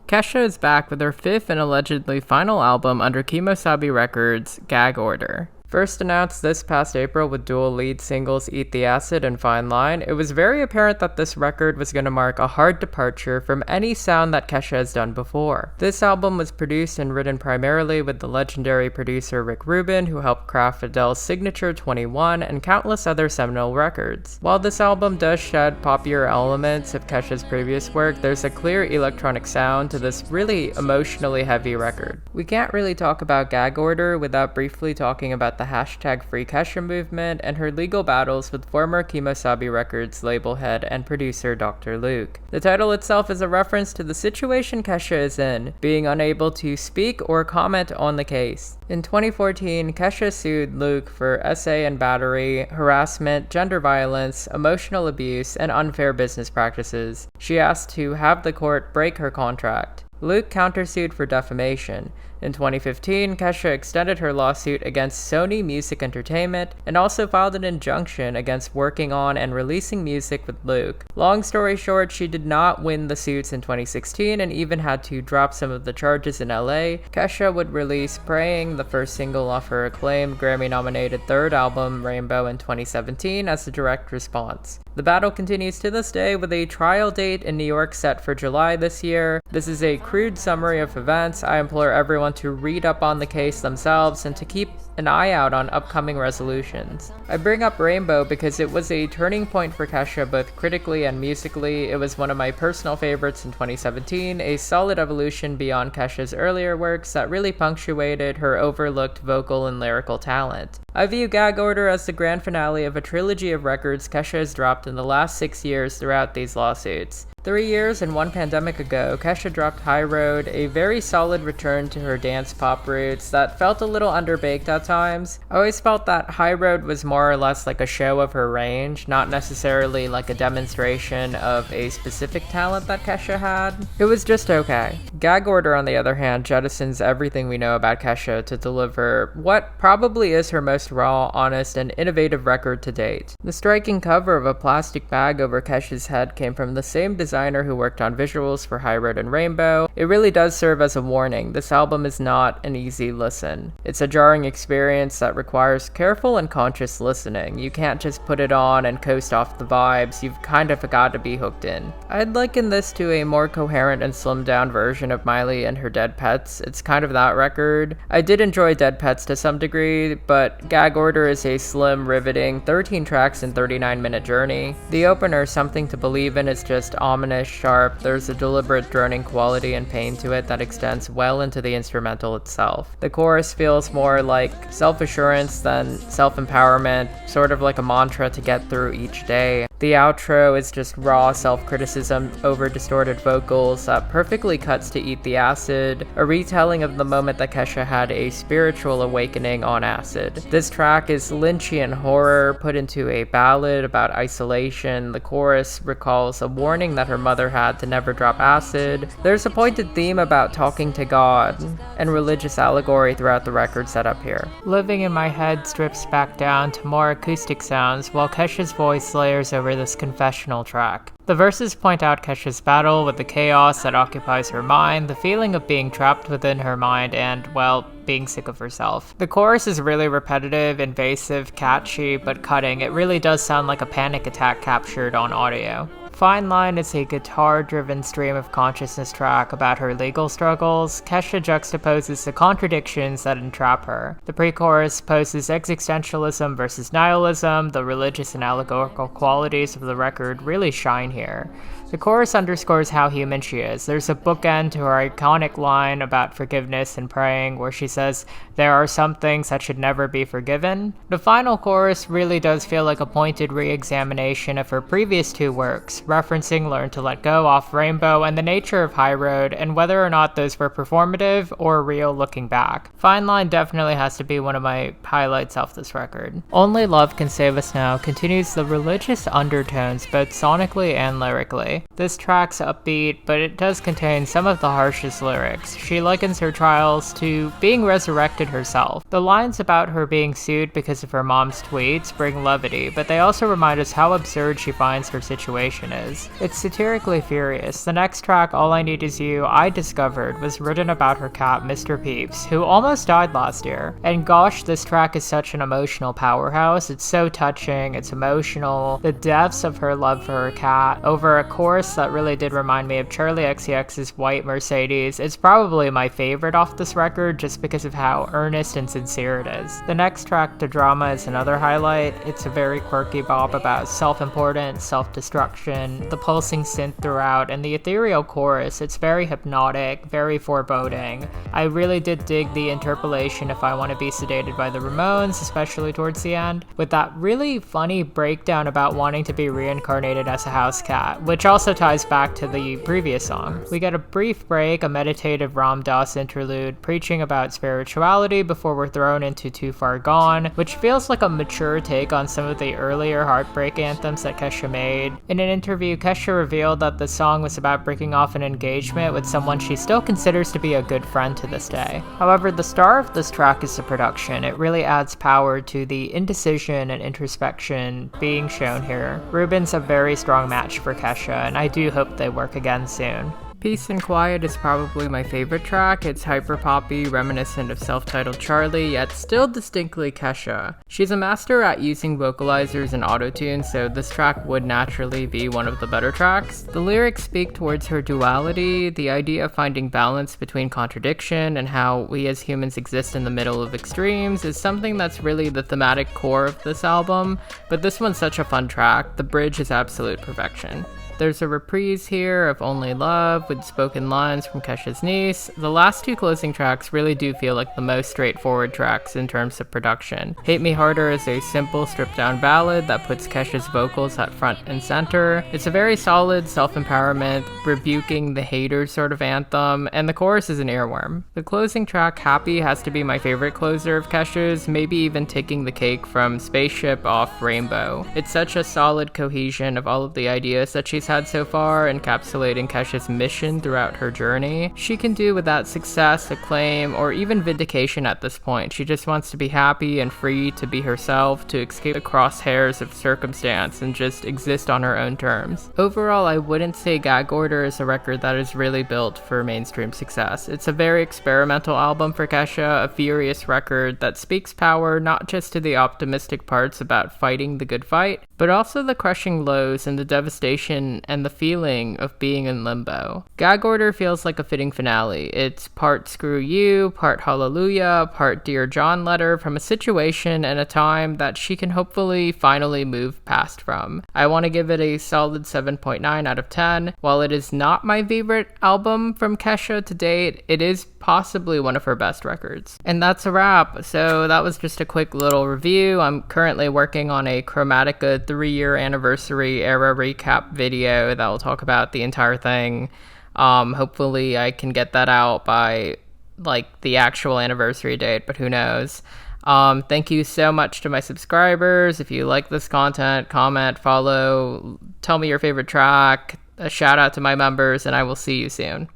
Kesha is back with her fifth and allegedly final album under Kemosabe Records, Gag Order. First announced this past April with dual lead singles Eat the Acid and Fine Line, it was very apparent that this record was going to mark a hard departure from any sound that Kesha has done before. This album was produced and written primarily with the legendary producer Rick Rubin, who helped craft Adele's signature 21 and countless other seminal records. While this album does shed poppier elements of Kesha's previous work, there's a clear electronic sound to this really emotionally heavy record. We can't really talk about Gag Order without briefly talking about the hashtag Free Kesha movement and her legal battles with former Kemosabe Records label head and producer Dr. Luke. The title itself is a reference to the situation Kesha is in, being unable to speak or comment on the case. In 2014, Kesha sued Luke for essay and battery, harassment, gender violence, emotional abuse, and unfair business practices. She asked to have the court break her contract. Luke countersued for defamation. In 2015, Kesha extended her lawsuit against Sony Music Entertainment and also filed an injunction against working on and releasing music with Luke. Long story short, she did not win the suits in 2016 and even had to drop some of the charges in LA. Kesha would release Praying, the first single off her acclaimed Grammy-nominated third album, Rainbow, in 2017 as a direct response. The battle continues to this day with a trial date in New York set for July this year. This is a crude summary of events. I implore everyone to read up on the case themselves and to keep an eye out on upcoming resolutions. I bring up Rainbow because it was a turning point for Kesha both critically and musically. It was one of my personal favorites in 2017, a solid evolution beyond Kesha's earlier works that really punctuated her overlooked vocal and lyrical talent. I view Gag Order as the grand finale of a trilogy of records Kesha has dropped in the last 6 years throughout these lawsuits. 3 years and one pandemic ago, Kesha dropped High Road, a very solid return to her dance pop roots that felt a little underbaked at times. I always felt that High Road was more or less like a show of her range, not necessarily like a demonstration of a specific talent that Kesha had. It was just okay. Gag Order, on the other hand, jettisons everything we know about Kesha to deliver what probably is her most raw, honest, and innovative record to date. The striking cover of a plastic bag over Kesha's head came from the same designer who worked on visuals for High Road and Rainbow. It really does serve as a warning. This album is not an easy listen. It's a jarring experience that requires careful and conscious listening. You can't just put it on and coast off the vibes. You've kind of got to be hooked in. I'd liken this to a more coherent and slimmed down version of Miley and her Dead Pets. It's kind of that record. I did enjoy Dead Pets to some degree, but Gag Order is a slim, riveting 13 tracks and 39-minute journey. The opener, Something to Believe In, is just ominous, sharp. There's a deliberate droning quality and pain to it that extends well into the instrumental itself. The chorus feels more like self-assurance than self-empowerment, sort of like a mantra to get through each day. The outro is just raw self-criticism over distorted vocals that perfectly cuts to Eat the Acid, a retelling of the moment that Kesha had a spiritual awakening on acid. This track is Lynchian horror put into a ballad about isolation. The chorus recalls a warning that her mother had to never drop acid. There's a pointed theme about talking to God and religious allegory throughout the record setup here. Living in My Head strips back down to more acoustic sounds while Kesha's voice layers over this confessional track. The verses point out Kesha's battle with the chaos that occupies her mind, the feeling of being trapped within her mind, and, well, being sick of herself. The chorus is really repetitive, invasive, catchy, but cutting. It really does sound like a panic attack captured on audio. Fine Line is a guitar-driven stream of consciousness track about her legal struggles. Kesha juxtaposes the contradictions that entrap her. The pre-chorus poses existentialism versus nihilism. The religious and allegorical qualities of the record really shine here. The chorus underscores how human she is. There's a bookend to her iconic line about forgiveness and praying, where she says, "There are some things that should never be forgiven." The final chorus really does feel like a pointed re-examination of her previous two works, referencing Learn to Let Go off Rainbow and the nature of High Road, and whether or not those were performative or real looking back. Fine Line definitely has to be one of my highlights of this record. Only Love Can Save Us Now continues the religious undertones both sonically and lyrically. quickly. This track's upbeat, but it does contain some of the harshest lyrics. She likens her trials to being resurrected herself. The lines about her being sued because of her mom's tweets bring levity, but they also remind us how absurd she finds her situation is. It's satirically furious. The next track, All I Need Is You, I discovered, was written about her cat, Mr. Peeps, who almost died last year. And gosh, this track is such an emotional powerhouse. It's so touching, it's emotional. The depths of her love for her cat over a chorus that really did remind me of Charlie XCX's White Mercedes. It's probably my favorite off this record just because of how earnest and sincere it is. The next track, To Drama, is another highlight. It's a very quirky bop about self-importance, self-destruction, the pulsing synth throughout, and the ethereal chorus. It's very hypnotic, very foreboding. I really did dig the interpolation If I Want to Be Sedated by the Ramones, especially towards the end, with that really funny breakdown about wanting to be reincarnated as a house cat, which also ties back to the previous song. We get a brief break, a meditative Ram Dass interlude preaching about spirituality before we're thrown into Too Far Gone, which feels like a mature take on some of the earlier heartbreak anthems that Kesha made. In an interview, Kesha revealed that the song was about breaking off an engagement with someone she still considers to be a good friend to this day. However, the star of this track is the production. It really adds power to the indecision and introspection being shown here. Ruben's a very strong match for Kesha, and I do hope they work again soon. Peace and Quiet is probably my favorite track. It's hyper-poppy, reminiscent of self-titled Charlie, yet still distinctly Kesha. She's a master at using vocalizers and autotune, so this track would naturally be one of the better tracks. The lyrics speak towards her duality, the idea of finding balance between contradiction, and how we as humans exist in the middle of extremes is something that's really the thematic core of this album, but this one's such a fun track. The bridge is absolute perfection. There's a reprise here of Only Love with spoken lines from Kesha's niece. The last two closing tracks really do feel like the most straightforward tracks in terms of production. Hate Me Harder is a simple stripped-down ballad that puts Kesha's vocals at front and center. It's a very solid self-empowerment, rebuking the haters sort of anthem, and the chorus is an earworm. The closing track, Happy, has to be my favorite closer of Kesha's, maybe even taking the cake from Spaceship off Rainbow. It's such a solid cohesion of all of the ideas that she's had so far, encapsulating Kesha's mission throughout her journey. She can do without success, acclaim, or even vindication at this point. She just wants to be happy and free to be herself, to escape the crosshairs of circumstance and just exist on her own terms. Overall, I wouldn't say Gag Order is a record that is really built for mainstream success. It's a very experimental album for Kesha, a furious record that speaks power not just to the optimistic parts about fighting the good fight, but also the crushing lows and the devastation and the feeling of being in limbo. Gag Order feels like a fitting finale. It's part Screw You, part Hallelujah, part Dear John letter from a situation and a time that she can hopefully finally move past from. I want to give it a solid 7.9 out of 10. While it is not my favorite album from Kesha to date, it is possibly one of her best records. And that's a wrap. So that was just a quick little review. I'm currently working on a Chromatica 3-year anniversary era recap video that will talk about the entire thing. Hopefully I can get that out by like the actual anniversary date, but who knows. Thank you so much to my subscribers. If you like this content, comment, follow, tell me your favorite track, a shout out to my members, and I will see you soon.